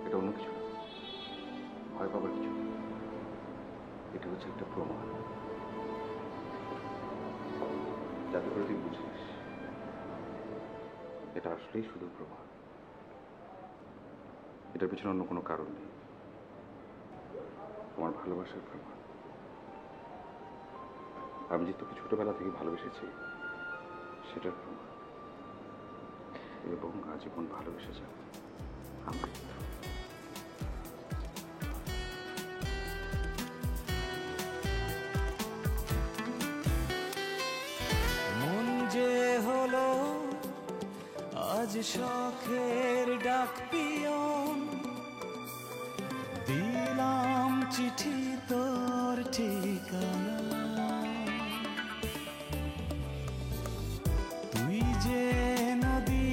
B: এটা অন্য কিছু না, ভয় পাবার কিছু না। এটা হচ্ছে একটা প্রমাণ, যাতে করে তুই বুঝিস এটা আসলেই শুধু প্রমাণ। এটার পিছনে অন্য কোনো কারণ নেই, আমার ভালোবাসার প্রমাণ। আমি যে তোকে ছোটবেলা থেকে ভালোবেসেছি সেটার প্রমাণ, এবং আজীবন ভালোবেসে যাব আমরা।
G: মন যে হলো আজ শখের ডাক পিয়ন, দিলাম চিঠি তোর ঠিকানা। তুই যে নদী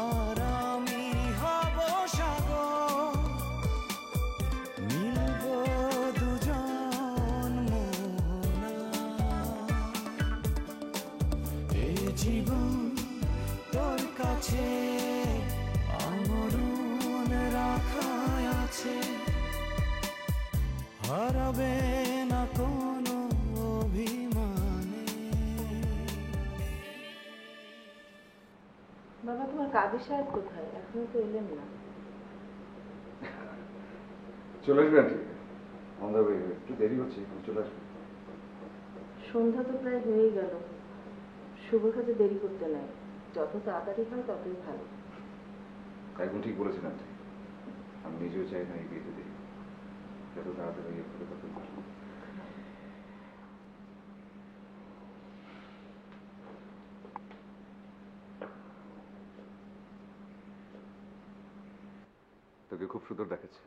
G: আর আমি হব সাগর, মিলব দুজন মোহনা। এ জীবন তোর কাছে আমরণ রাখা আছে, হারাবে না কোনো অভিমানে।
A: বাবা, তোমার কাদের সাহেব কোথায়? এখনো তো এলেন না।
B: চলে আসবে আন্টি, আমাদের একটু দেরি হচ্ছে, এখন চলে আসবে।
A: সন্ধ্যা তো প্রায় হয়েই গেল, শুভ কাজে দেরি করতে নাই, যত তাড়াতাড়ি হয় ততই ভালো।
B: একদম ঠিক বলেছেন আন্টি, আমি নিজেও চাই না এই বিয়েতে দেরি, যত তাড়াতাড়ি ইয়ে করে তত ভালো। তোকে খুব সুন্দর দেখাচ্ছে।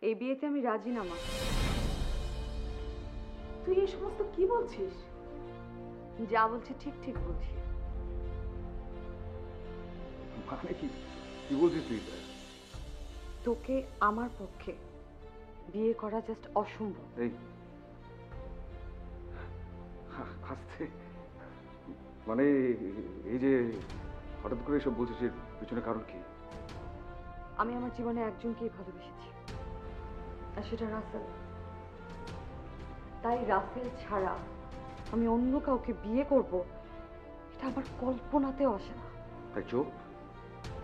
D: এই বিয়েতে আমি রাজি না মা।
A: তুই এই সমস্ত কি বলছিস?
D: যা বলছি ঠিক ঠিক বলছি।
B: মানে কি, কি বলছিস তুই?
D: তোকে আমার পক্ষে বিয়ে করা জাস্ট অসম্ভব।
B: এই আস্তে, মানে এই যে হঠাৎ করে এসব বলছিস, এর পিছনে কারণ কি?
D: আমি আমার জীবনে একজনকেই ভালোবেসেছি, আর সেটা রাসেল। তাই রাসেল ছাড়া আমি অন্য কাউকে বিয়ে করব এটা আমার কল্পনাতেও আসে না।
B: তাই চুপ,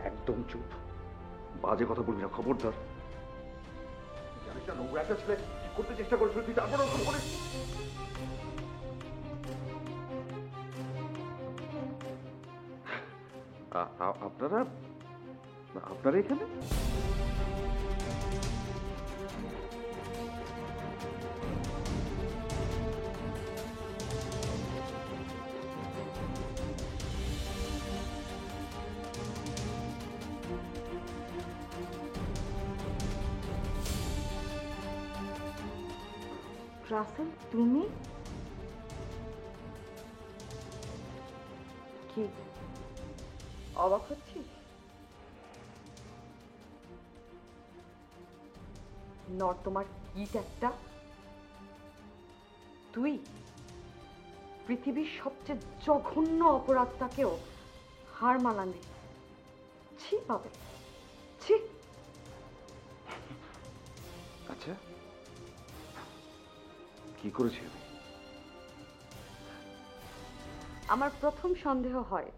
B: একদম চুপ, বাজে কথা বলবি না, খবরদার। জানিস না নোংরা একটা ছেলে কি করতে চেষ্টা করেছিল, তুই তারপর ওরকম করিস? আপনারা আপনারা এখানে?
A: রাসেল, তুমি? কি অবাক হচ্ছিস?
D: তোমার কিট একটা। তুই পৃথিবীর সবচেয়ে জঘন্য অপরাধটাকেও হার মানালি। ছি পাবে, ছি।
B: আচ্ছা, কি করেছি আমি?
D: আমার প্রথম সন্দেহ হয়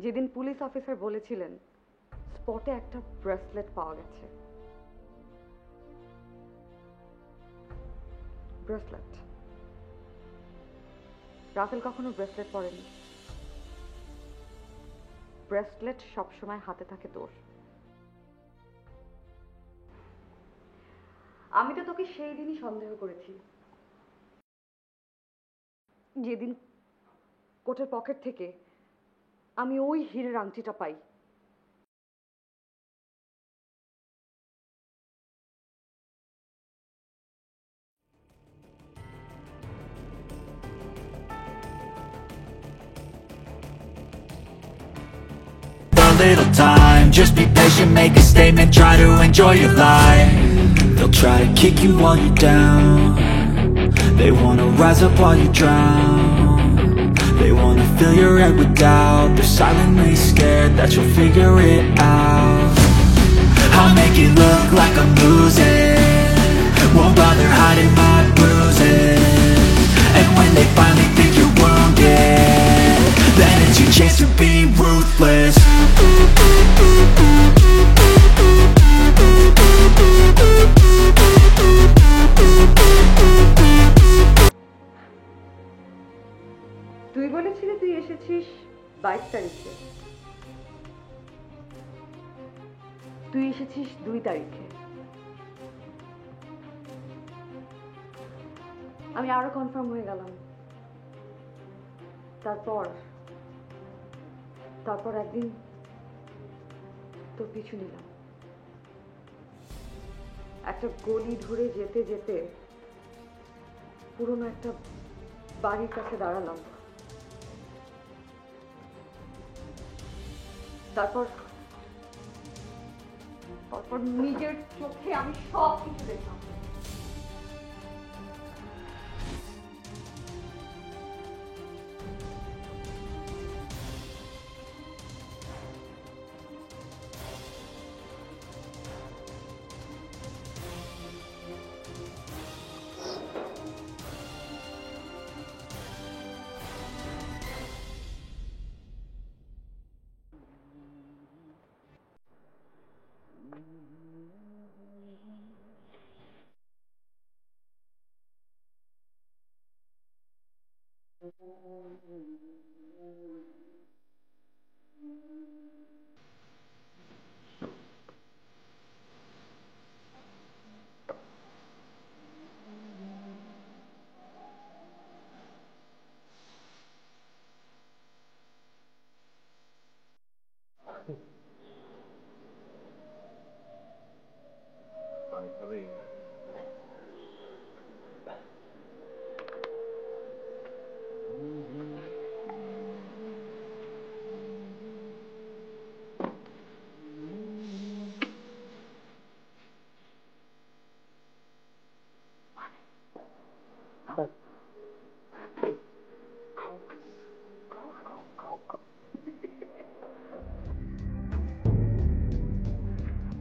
D: যেদিন পুলিশ অফিসার বলেছিলেন স্পটে একটা ব্রেসলেট পাওয়া গেছে। ব্রেসলেট। রাসেল কখনো ব্রেসলেট পরেনি। ব্রেসলেট সবসময় হাতে থাকে তোর। আমি তো তোকে সেই দিনই সন্দেহ করেছি যেদিন
H: কোটের পকেট থেকে আমি ওই হীরের আংটিটা পাই।
G: A little time, just be patient, make a statement, try to enjoy your life. They'll try to kick you while you're down. They wanna rise up while you drown. They wanna fill your head with doubt. They're silently scared that you'll figure it out. I'll make it look like I'm losing, won't bother hiding my bruises. And when they finally think you're wounded, then it's your chance to be ruthless.
H: তুই বলেছিলি তুই এসেছিস 22 তারিখে, তুই এসেছিস 2 তারিখে। আমি আরো কনফার্ম হয়ে গেলাম। তারপর একদিন তোর পিছু নিলাম, একটা গলি ধরে যেতে যেতে পুরনো একটা বাড়ির কাছে দাঁড়ালাম। তারপর নিজের চোখে আমি সব কিছু দেখলাম।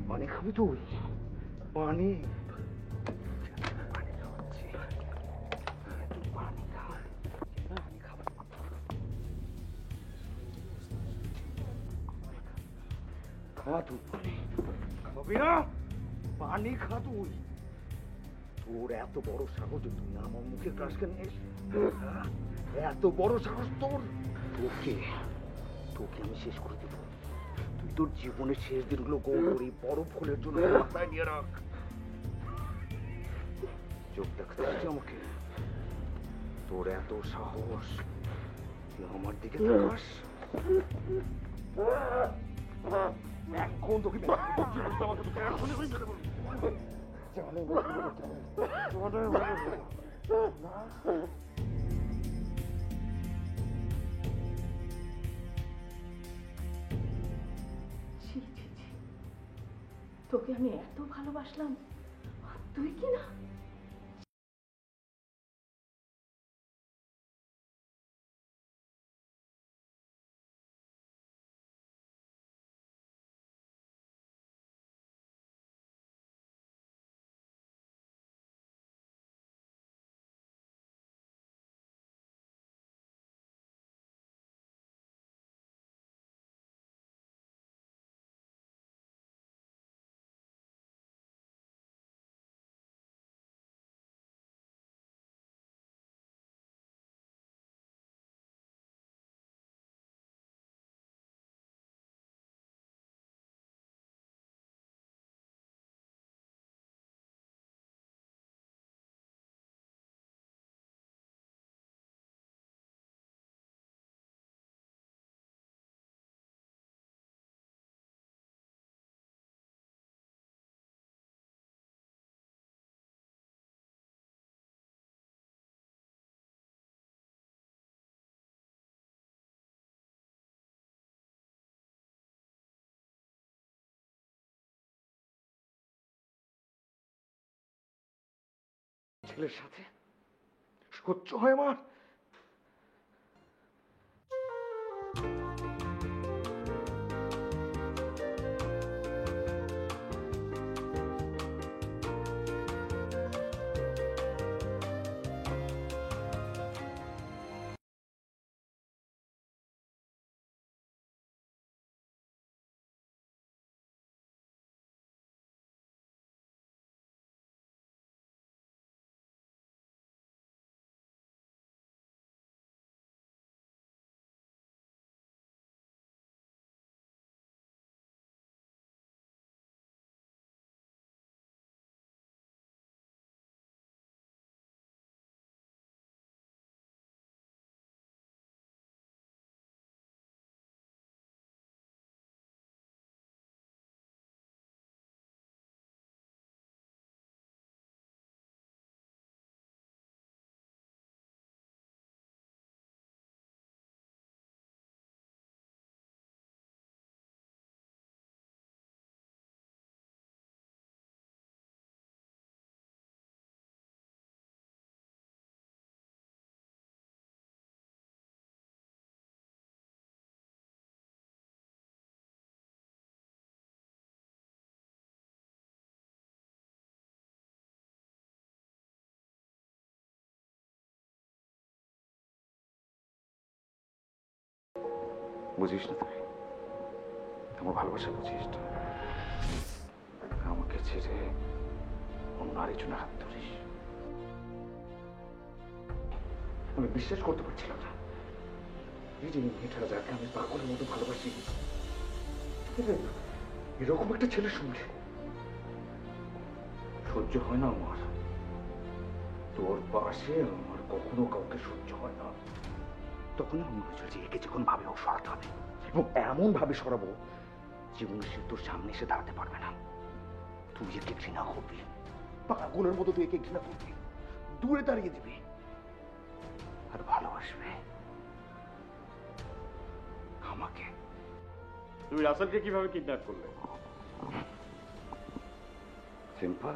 B: পানি খাবি তুই? পানি খা তুই, পানি খাবি না? পানি খা তুই। তোর এত বড় সাহস যে তুই আমার মুখের কাছ নিয়ে এত বড় সাহস তোর? তোকে আমি শেষ করে দেবো। তুই তোর জীবনের শেষ দিনগুলো গৌরী বড় ফুলের জন্য মাথায় নিয়ে রাখ। চোখ দেখাতে আমাকে? তোর এত সাহস, তুই আমার দিকে তাকাস? এখন তোকে
A: তোকে আমি এত ভালোবাসলাম, তুই কি না
B: ছেলের সাথে সহ্য হয় আমার? বুঝিস না তুই আমার ভালোবাসা, বুঝিস না? আমাকে ছেড়ে অন্য আরেকজনের হাত ধরিস। আমি বিশ্বাস করতে পারছিলাম না এই যে মেয়েটা যাকে আমি পাগলের মতো ভালোবাসি এরকম একটা ছেলের সঙ্গে সহ্য হয় না আমার। তোর পাশে আমার কখনো কাউকে সহ্য হয় না। তখন আমি বুঝল যে একে যে কোনো ভাবে হোক সরাতে হবে, এবং এমন ভাবে সরাবো জীবনে সে তোর সামনে এসে দাঁড়াতে পারবে না। তুই একে ঘৃণা করবি, পাগলের মতো তুই একে ঘৃণা করবি, দূরে দাঁড়িয়ে দিবি আর ভালোবাসবে আমাকে।
C: তুমি রাসেলকে কিভাবে কিডন্যাপ করলে?
B: সিম্পল,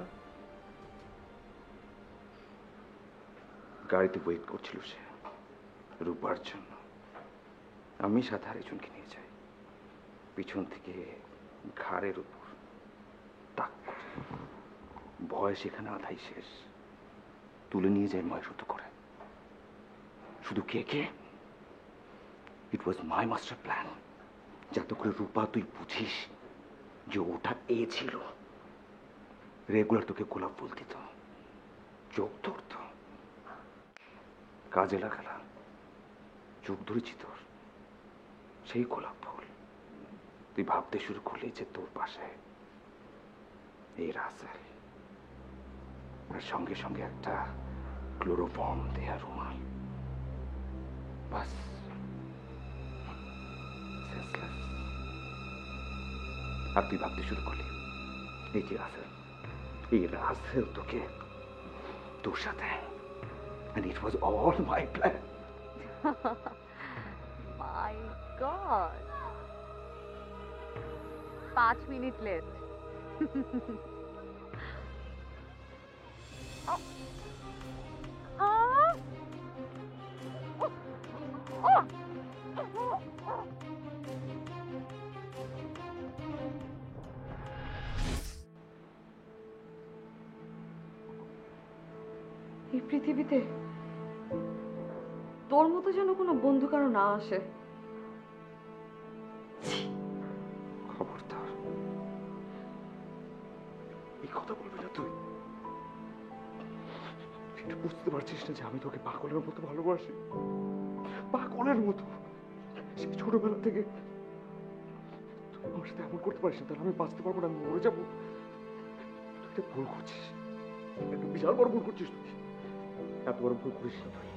B: গাড়িতে ওয়েট করছিল সে রূপার জন্য। আমি সাথে আরেকজনকে নিয়ে যাই, পিছন থেকে ঘাড়ের উপর টাক করে। ভয় সেখানে আধাই শেষ, তুলে নিয়ে যায় ময়ূত করে। শুধু কে কে, ইট ওয়াজ মাই মাস্টার প্ল্যান, যাতে করে রূপা তুই বুঝিস যে ওটা এ ছিল। রেগুলার তোকে গোলাপ ফুল দিত, চোখ ধরত, কাজে লাগালাম, চোখ ধরেছি তোর সেই গোলাপ ফুল। তুই ভাবতে শুরু করলি যে তোর পাশে এই রাসেল, আর সঙ্গে সঙ্গে একটা ক্লোরোফর্ম দেয়া রুমাল। বাস, আর তুই ভাবতে শুরু করলি এই যে রাসেল, এই রাসেল তোকে তোর সাথে, and it was all my plan.
D: My god, 5 minute late.
I: এই পৃথিবীতে তোর মতো যেন কোনো বন্ধু কারো না আসে।
B: খবরদার এই কথা বলবি না তুই। তুই বুঝতে পারছিস না যে আমি তোকে পাগলের মতো ভালোবাসি, পাগলের মতো। সেই ছোটবেলা থেকে তুই আমার সাথে এমন করতে পারিস না, তাহলে আমি বাঁচতে পারবো না, আমি মরে যাবো। তুই একটা ভুল করছিস, একটা বিশাল বড় ভুল করছিস তুই। এত বড় ভুল করিস না তুই।